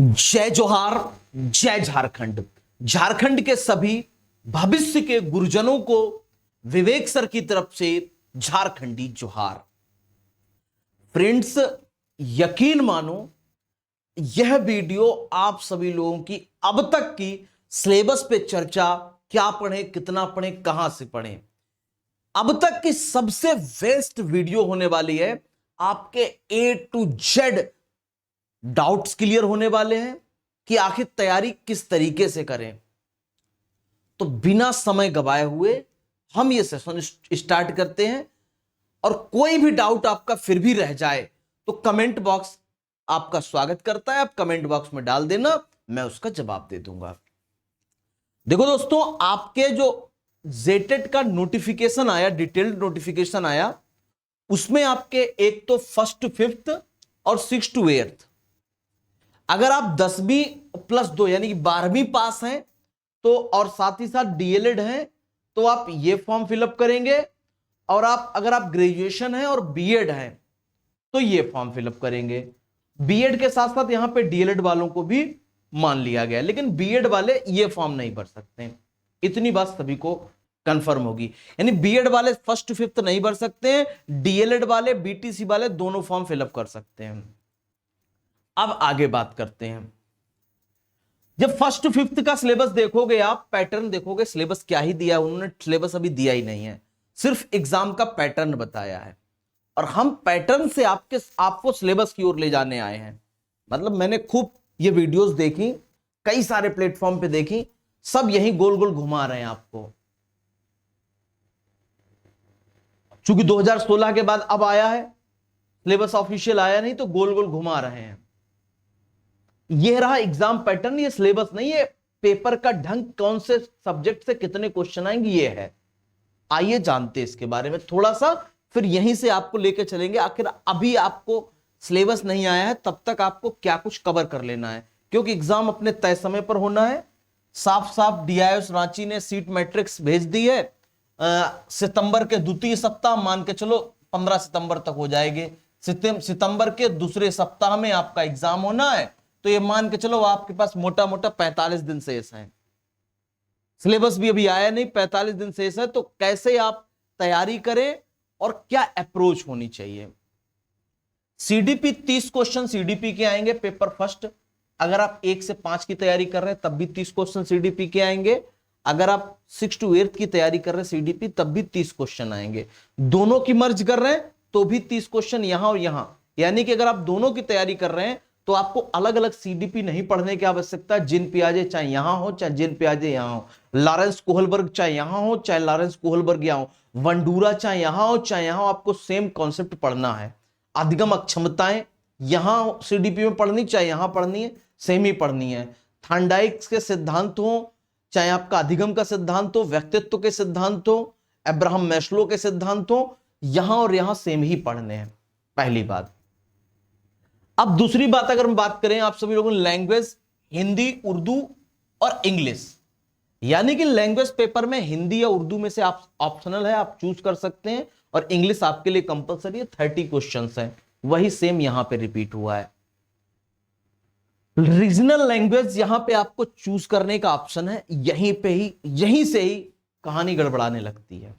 जय जोहार, जय झारखंड। झारखंड के सभी भविष्य के गुरुजनों को विवेक सर की तरफ से झारखंडी जोहार। फ्रेंड्स, यकीन मानो यह वीडियो आप सभी लोगों की अब तक की सिलेबस पे चर्चा, क्या पढ़ें, कितना पढ़ें, कहां से पढ़ें, अब तक की सबसे बेस्ट वीडियो होने वाली है। आपके A to Z doubts clear होने वाले हैं कि आखिर तैयारी किस तरीके से करें। तो बिना समय गवाए हुए हम ये सेशन स्टार्ट करते हैं। और कोई भी डाउट आपका फिर भी रह जाए तो कमेंट बॉक्स आपका स्वागत करता है। आप कमेंट बॉक्स में डाल देना, मैं उसका जवाब दे दूंगा। देखो दोस्तों, आपके जो जेटेट का नोटिफिकेशन आया, डिटेल्ड नोटिफिकेशन आया, उसमें आपके एक तो 1st, 5th और 6th to 8th, अगर आप 10वीं प्लस 2 यानी कि 12वीं पास हैं तो, और साथ ही साथ डीएलएड हैं, तो आप ये फॉर्म फिलअप करेंगे। और अगर आप ग्रेजुएशन हैं और बीएड हैं तो ये फॉर्म फिलअप करेंगे। बीएड के साथ साथ यहां पे डीएलएड वालों को भी मान लिया गया, लेकिन बीएड वाले ये फॉर्म नहीं भर सकते। इतनी बात सभी को कंफर्म होगी, यानी बीएड वाले 1st, 5th नहीं भर सकते हैं, डीएलएड वाले, बीटीसी वाले दोनों फॉर्म फिलअप कर सकते हैं। अब आगे बात करते हैं। जब 1st, 5th का सिलेबस देखोगे, आप पैटर्न देखोगे, सिलेबस क्या ही दिया है उन्होंने, सिलेबस अभी दिया ही नहीं है, सिर्फ एग्जाम का पैटर्न बताया है। और हम पैटर्न से आपको सिलेबस की ओर ले जाने आए हैं। मतलब मैंने खूब ये वीडियोस देखी, कई सारे प्लेटफॉर्म पे देखी, सब यही गोल गोल घुमा रहे हैं आपको। चूंकि 2016 के बाद अब आया है सिलेबस, ऑफिशियल आया नहीं, तो गोल गोल घुमा रहे हैं। यह रहा एग्जाम पैटर्न, ये सिलेबस नहीं है। पेपर का ढंग, कौन से सब्जेक्ट से कितने क्वेश्चन आएंगे, ये है। आइए जानते हैं इसके बारे में थोड़ा सा, फिर यहीं से आपको लेके चलेंगे। आखिर अभी आपको सिलेबस नहीं आया है, तब तक आपको क्या कुछ कवर कर लेना है, क्योंकि एग्जाम अपने तय समय पर होना है। साफ साफ डीआईएस रांची ने सीट मैट्रिक्स भेज दी है। सितंबर के द्वितीय सप्ताह, मान के चलो 15 सितंबर तक हो जाएंगे। सितंबर के दूसरे सप्ताह में आपका एग्जाम होना है, तो ये मान के चलो आपके पास मोटा मोटा 45 दिन शेष हैं। सिलेबस भी अभी आया नहीं, 45 दिन शेष है। तो कैसे आप तैयारी करें और क्या अप्रोच होनी चाहिए। सीडीपी 30 क्वेश्चन सीडीपी के आएंगे पेपर फर्स्ट। अगर आप 1 से 5 की तैयारी कर रहे हैं तब भी 30 क्वेश्चन सीडीपी के आएंगे। अगर आप 6 to 8 की तैयारी कर रहे हैं सीडीपी, तब भी 30 क्वेश्चन आएंगे। दोनों की मर्ज कर रहे हैं तो भी 30 क्वेश्चन यहां और यहां। यानी कि अगर आप दोनों की तैयारी कर रहे हैं तो आपको अलग अलग सीडीपी नहीं पढ़ने की आवश्यकता। जिन पियाजे चाहे यहां हो, चाहे जिन पियाजे यहां हो, लॉरेंस कोहलबर्ग चाहे यहां हो, चाहे लॉरेंस कोहलबर्ग यहां हो, वंडूरा चाहे यहां हो, चाहे यहां हो, आपको सेम कॉन्सेप्ट पढ़ना है। अधिगम अक्षमताएं यहां सीडीपी में पढ़नी, चाहे यहां पढ़नी है, सेम ही पढ़नी है। थांडाइक के सिद्धांत हो, चाहे आपका अधिगम का सिद्धांत हो, व्यक्तित्व के सिद्धांत हो, अब्राहम मैस्लो के सिद्धांत हो, यहां और यहां सेम ही पढ़ने हैं, पहली बात। अब दूसरी बात, अगर हम बात करें आप सभी लोगों ने लैंग्वेज, हिंदी, उर्दू और इंग्लिश, यानी कि लैंग्वेज पेपर में हिंदी या उर्दू में से आप ऑप्शनल है, आप चूज कर सकते हैं। और इंग्लिश आपके लिए कंपलसरी है, 30 क्वेश्चंस हैं। वही सेम यहां पे रिपीट हुआ है। रीजनल लैंग्वेज यहां पे आपको चूज करने का ऑप्शन है, यहीं से ही कहानी गड़बड़ाने लगती है।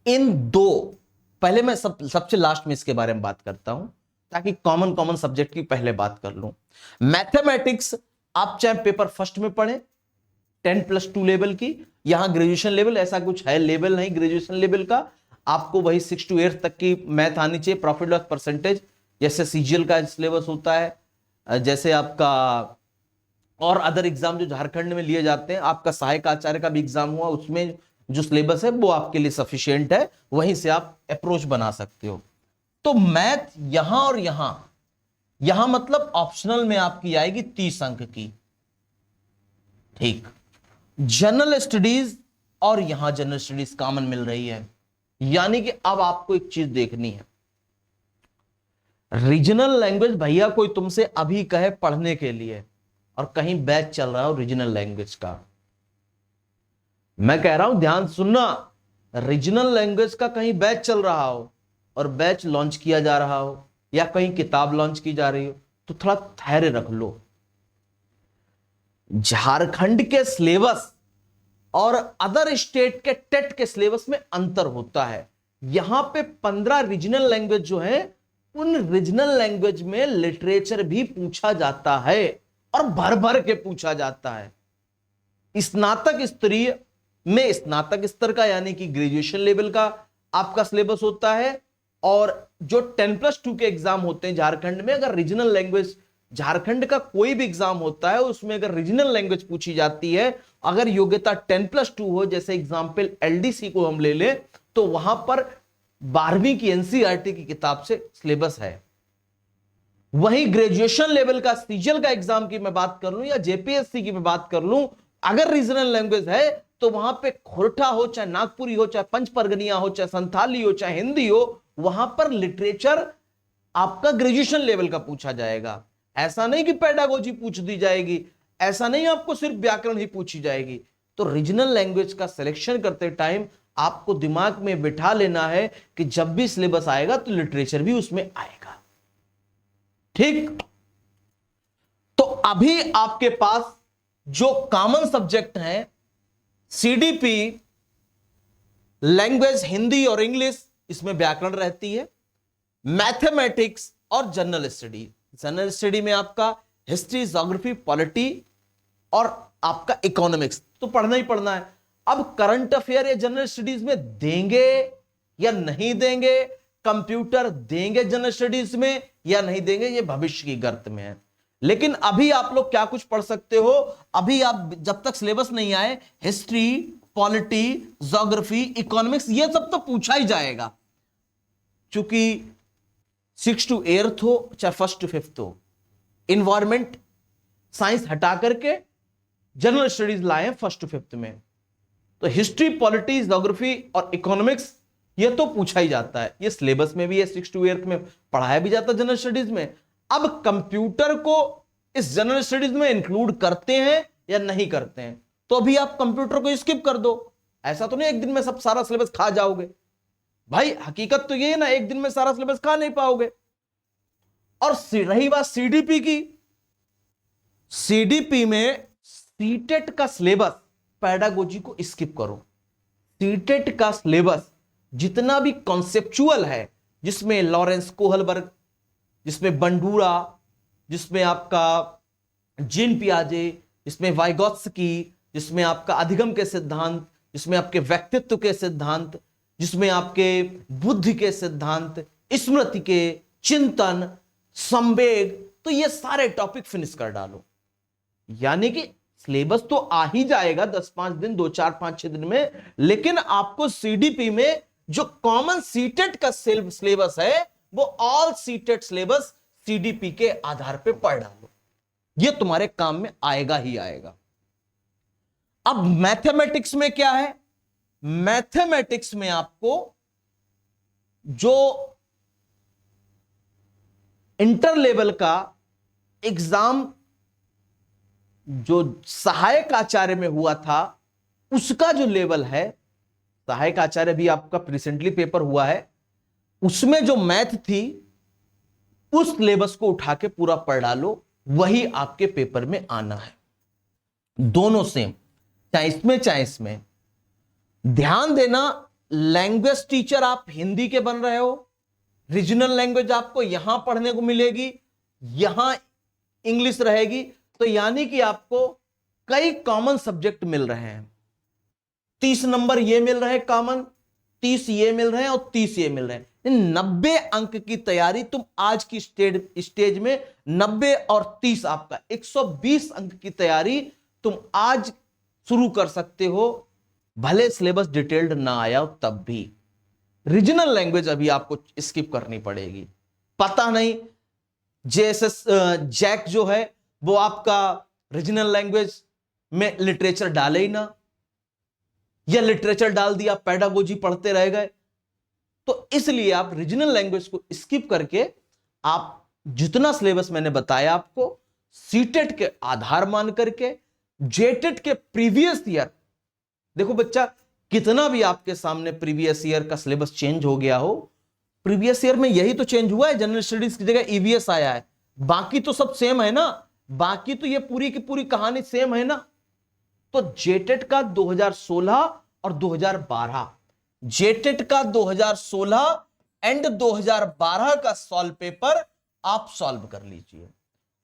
इन दो, पहले मैं सबसे लास्ट में इसके बारे में बात करता हूं, ताकि कॉमन सब्जेक्ट की पहले बात कर लूं। मैथमेटिक्स आप चाहे पेपर फर्स्ट में पढ़ें 10+2 लेवल की, यहां ग्रेजुएशन लेवल ऐसा कुछ है, लेवल नहीं ग्रेजुएशन लेवल का, आपको वही 6 to 8 तक की मैथ आनी चाहिए। प्रॉफिट लॉस परसेंटेज जैसे सीजीएल का सिलेबस होता है, जैसे आपका और अदर एग्जाम जो झारखंड में लिए जाते हैं, आपका सहायक आचार्य का भी एग्जाम हुआ, उसमें जो सिलेबस है वो आपके लिए सफिशिएंट है, वहीं से आप अप्रोच बना सकते हो। तो मैथ यहां और यहां मतलब ऑप्शनल में आपकी आएगी 30 अंक की, ठीक। जनरल स्टडीज और यहां जनरल स्टडीज कॉमन मिल रही है। यानी कि अब आपको एक चीज देखनी है, रीजनल लैंग्वेज भैया कोई तुमसे अभी कहे पढ़ने के लिए और कहीं बैच चल रहा हो रीजनल लैंग्वेज का, मैं कह रहा हूं ध्यान सुनना, रीजनल लैंग्वेज का कहीं बैच चल रहा हो और बैच लॉन्च किया जा रहा हो, या कहीं किताब लॉन्च की जा रही हो, तो थोड़ा धैर्य रख लो। झारखंड के सिलेबस और अदर स्टेट के टेट के सिलेबस में अंतर होता है। यहां पे 15 रीजनल लैंग्वेज जो है, उन रीजनल लैंग्वेज में लिटरेचर भी पूछा जाता है और भर भर के पूछा जाता है। स्नातक स्तरीय में स्नातक स्तर का यानी कि ग्रेजुएशन लेवल का आपका सिलेबस होता है, और जो 10+2 के एग्जाम होते हैं झारखंड में, अगर रीजनल लैंग्वेज झारखंड का कोई भी एग्जाम होता है उसमें अगर रीजनल लैंग्वेज पूछी जाती है, अगर योग्यता 10+2 हो, जैसे एग्जाम्पल एलडीसी को हम ले लें, तो वहां पर 12वीं की एनसीईआरटी की किताब से सिलेबस है। वहीं ग्रेजुएशन लेवल का सीजीएल का एग्जाम की मैं बात कर लूं या जेपीएससी की मैं बात कर लूं, अगर रीजनल लैंग्वेज है तो वहां पे खोरठा हो, चाहे नागपुरी हो, चाहे पंचपरगनिया हो, चाहे संथाली हो, चाहे हिंदी हो, वहां पर लिटरेचर आपका ग्रेजुएशन लेवल का पूछा जाएगा। ऐसा नहीं कि पेडागोजी पूछ दी जाएगी, ऐसा नहीं आपको सिर्फ व्याकरण ही पूछी जाएगी। तो रीजनल लैंग्वेज का सिलेक्शन करते टाइम आपको दिमाग में बिठा लेना है कि जब भी सिलेबस आएगा तो लिटरेचर भी उसमें आएगा। ठीक, तो अभी आपके पास जो कॉमन सब्जेक्ट है, सीडीपी, लैंग्वेज हिंदी और इंग्लिश, इसमें व्याकरण रहती है, मैथमेटिक्स और जनरल स्टडी। जनरल स्टडी में आपका हिस्ट्री, ज्योग्राफी, पॉलिटी और आपका इकोनॉमिक्स तो पढ़ना ही पढ़ना है। अब करंट अफेयर या जनरल स्टडीज में देंगे या नहीं देंगे, कंप्यूटर देंगे जनरल स्टडीज में या नहीं देंगे, ये भविष्य की गर्त में है। लेकिन अभी आप लोग क्या कुछ पढ़ सकते हो, अभी आप जब तक सिलेबस नहीं आए, हिस्ट्री, पॉलिटी, ज्योग्राफी, इकोनॉमिक्स, ये सब तो पूछा ही जाएगा। क्योंकि 6 to 8th हो चाहे 1st to 5th हो, इन्वायरमेंट साइंस हटा करके जनरल स्टडीज लाए 1st to 5th में, तो हिस्ट्री, पॉलिटी, ज्योग्राफी और इकोनॉमिक्स ये तो पूछा ही जाता है, ये सिलेबस में भी है, 6 to 8th में पढ़ाया भी जाता है जनरल स्टडीज में। अब कंप्यूटर को इस जनरल स्टडीज में इंक्लूड करते हैं या नहीं करते हैं, तो अभी आप कंप्यूटर को स्किप कर दो। ऐसा तो नहीं एक दिन में सब सारा सिलेबस खा जाओगे भाई, हकीकत तो ये है ना, एक दिन में सारा सिलेबस खा नहीं पाओगे। और रही बात सीडीपी की, सीडीपी में सीटेट का सिलेबस, पेडागोजी को स्किप करो। सीटेट का सिलेबस जितना भी कॉन्सेप्चुअल है, जिसमें लॉरेंस कोहलबर्ग, जिसमें बंडूरा, जिसमें आपका जीन पियाजे, जिसमें वाइगोत्स्की, जिसमें आपका अधिगम के सिद्धांत, जिसमें आपके व्यक्तित्व के सिद्धांत, जिसमें आपके बुद्धि के सिद्धांत, स्मृति के, चिंतन, संवेग, तो ये सारे टॉपिक फिनिश कर डालो। यानी कि सिलेबस तो आ ही जाएगा 10-5 दिन, 2-4-5-6 दिन में, लेकिन आपको सीडीपी में जो कॉमन सीटेट का सिलेबस है, वो ऑल सीटेट सिलेबस सीडीपी के आधार पे पढ़ डालो, ये तुम्हारे काम में आएगा ही आएगा। अब मैथमेटिक्स में क्या है, मैथमेटिक्स में आपको जो इंटर लेवल का एग्जाम जो सहायक आचार्य में हुआ था, उसका जो लेवल है, सहायक आचार्य भी आपका रिसेंटली पेपर हुआ है, उसमें जो मैथ थी, उस सिलेबस को उठा के पूरा पढ़ डालो, वही आपके पेपर में आना है। दोनों सेम, चाहे इसमें चाहे इसमें। ध्यान देना, लैंग्वेज टीचर आप हिंदी के बन रहे हो, रीजनल लैंग्वेज आपको यहां पढ़ने को मिलेगी, यहां इंग्लिश रहेगी, तो यानी कि आपको कई कॉमन सब्जेक्ट मिल रहे हैं। 30 नंबर ये मिल रहे हैं कॉमन, 30 ये मिल रहे हैं और 30 ये मिल रहे हैं। 90 अंक की तैयारी तुम आज की स्टेज में 90 और 30 आपका 120 अंक की तैयारी तुम आज शुरू कर सकते हो, भले सिलेबस डिटेल्ड ना आया हो तब भी। रीजनल लैंग्वेज अभी आपको स्किप करनी पड़ेगी। पता नहीं जेएसएस जैक जो है वो आपका रीजनल लैंग्वेज में लिटरेचर डाले ही ना, या लिटरेचर डाल दिया, पेडागोजी पढ़ते रह गए। तो इसलिए आप रीजनल लैंग्वेज को स्किप करके आप जितना सिलेबस मैंने बताया आपको, सीटेट के आधार मान करके, जेटेट के प्रीवियस ईयर, देखो बच्चा कितना भी आपके सामने प्रीवियस ईयर का सिलेबस चेंज हो गया हो, प्रीवियस ईयर में यही तो चेंज हुआ है, जनरल स्टडीज की जगह ईवीएस आया है। बाकी तो सब सेम है ना, बाकी तो ये पूरी की पूरी कहानी सेम है ना। तो जेटेट का 2016 और 2012, जेटेट का 2016 एंड 2012 का सॉल्व पेपर आप सॉल्व कर लीजिए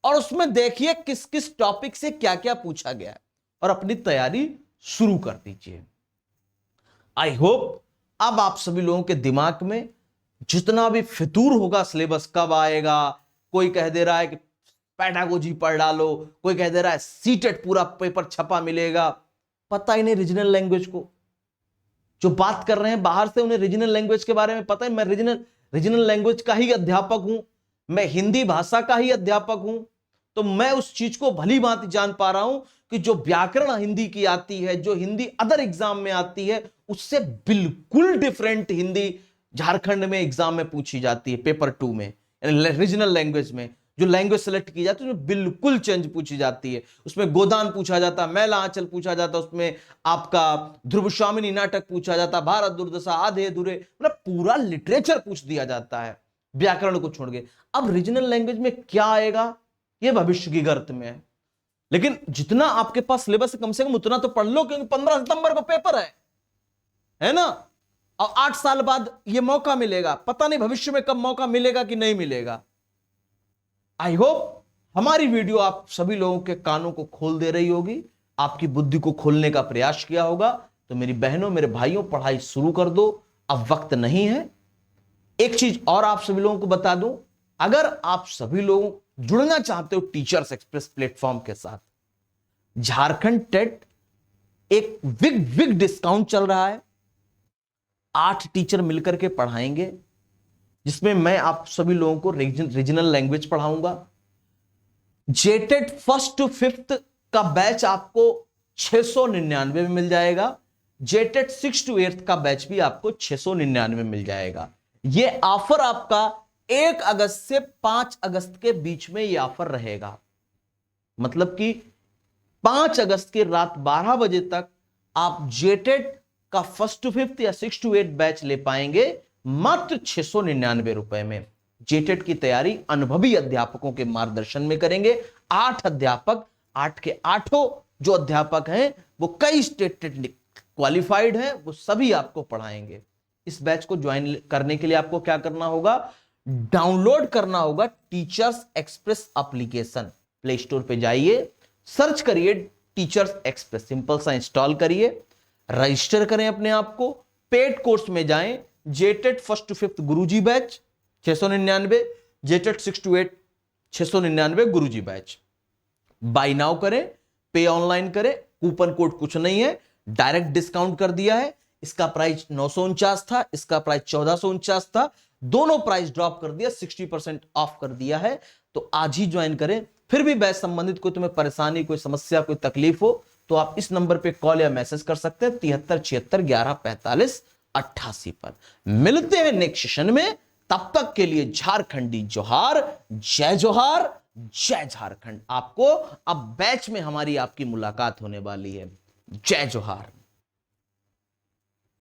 और उसमें देखिए किस किस टॉपिक से क्या क्या पूछा गया है और अपनी तैयारी शुरू कर दीजिए। आई होप अब आप सभी लोगों के दिमाग में जितना भी फितूर होगा सिलेबस कब आएगा, कोई कह दे रहा है कि पेडागोजी पढ़ डालो, कोई कह दे रहा है सीटेट पूरा पेपर छपा मिलेगा, पता ही नहीं रीजनल लैंग्वेज को। जो बात कर रहे हैं बाहर से उन्हें रीजनल लैंग्वेज के बारे में पता है। मैं रीजनल लैंग्वेज का ही अध्यापक हूं, मैं हिंदी भाषा का ही अध्यापक हूं, तो मैं उस चीज को भली भांति जान पा रहा हूं कि जो व्याकरण हिंदी की आती है, जो हिंदी अदर एग्जाम में आती है, उससे बिल्कुल डिफरेंट हिंदी झारखंड में एग्जाम में पूछी जाती है पेपर 2 में, रीजनल लैंग्वेज में जो लैंग्वेज सेलेक्ट की जाती है उसमें बिल्कुल चेंज पूछी जाती है। उसमें गोदान पूछा जाता, मैला आंचल पूछा जाता, उसमें आपका ध्रुव स्वामिनी नाटक पूछा जाता, भारत दुर्दशा, आधे अधूरे, मतलब पूरा लिटरेचर पूछ दिया जाता है व्याकरण को छोड़ के। अब रीजनल लैंग्वेज में क्या आएगा ये भविष्य की गर्त में है, लेकिन जितना आपके पास सिलेबस है कम से कम उतना तो पढ़ लो, क्योंकि 15 सितंबर को पेपर है ना, और 8 साल बाद ये मौका मिलेगा, पता नहीं भविष्य में कब मौका मिलेगा कि नहीं मिलेगा। आई होप हमारी वीडियो आप सभी लोगों के कानों को खोल दे रही होगी, आपकी बुद्धि को खोलने का प्रयास किया होगा। तो मेरी बहनों मेरे भाइयों, पढ़ाई शुरू कर दो, अब वक्त नहीं है। एक चीज और आप सभी लोगों को बता दूं, अगर आप सभी लोग जुड़ना चाहते हो टीचर्स एक्सप्रेस प्लेटफॉर्म के साथ, झारखंड टेट एक बिग डिस्काउंट चल रहा है। 8 टीचर मिलकर के पढ़ाएंगे, जिसमें मैं आप सभी लोगों को रीजनल लैंग्वेज पढ़ाऊंगा। जेटेट 1st to 5th का बैच आपको 699 में मिल जाएगा। जेटेट 6th to 8th का बैच भी आपको 699 में मिल जाएगा। यह ऑफर आपका 1 अगस्त से 5 अगस्त के बीच में यह ऑफर रहेगा, मतलब कि 5 अगस्त की रात 12 बजे तक आप जेटेट का 1st to 5th या 6th to 8th बैच ले पाएंगे मात्र 699 रुपए में। जेटेट की तैयारी अनुभवी अध्यापकों के मार्गदर्शन में करेंगे। 8 अध्यापक, 8 के 8 जो अध्यापक हैं वो कई स्टेट क्वालिफाइड हैं, वो सभी आपको पढ़ाएंगे। इस बैच को ज्वाइन करने के लिए आपको क्या करना होगा, डाउनलोड करना होगा teachers express application. Play store पे जाइए, सर्च करिए टीचर्स एक्सप्रेस, सिंपल सा इंस्टॉल करिए, रजिस्टर करें अपने आप को। पेड कोर्स में जाएं, JTET 1st to 5th Guruji batch 699, JTET 6 to 8 699 Guruji batch. Buy now करें, पे ऑनलाइन करें, कूपन कोड कुछ नहीं है, डायरेक्ट डिस्काउंट कर दिया है। इसका प्राइस 949 था, इसका प्राइस 1449 था, दोनों प्राइस ड्रॉप कर दिया, 60% ऑफ कर दिया है। तो आज ही ज्वाइन करें। फिर भी बैच संबंधित कोई तुम्हें परेशानी, कोई समस्या, कोई तकलीफ हो तो आप इस नंबर पे कॉल या मैसेज कर सकते हैं 73 76 11 45 88 पर। मिलते हैं नेक्स्ट सेशन में, तब तक के लिए झारखंडी जोहार, जय जोहार, जय झारखंड। आपको अब बैच में हमारी आपकी मुलाकात होने वाली है। जय जोहार।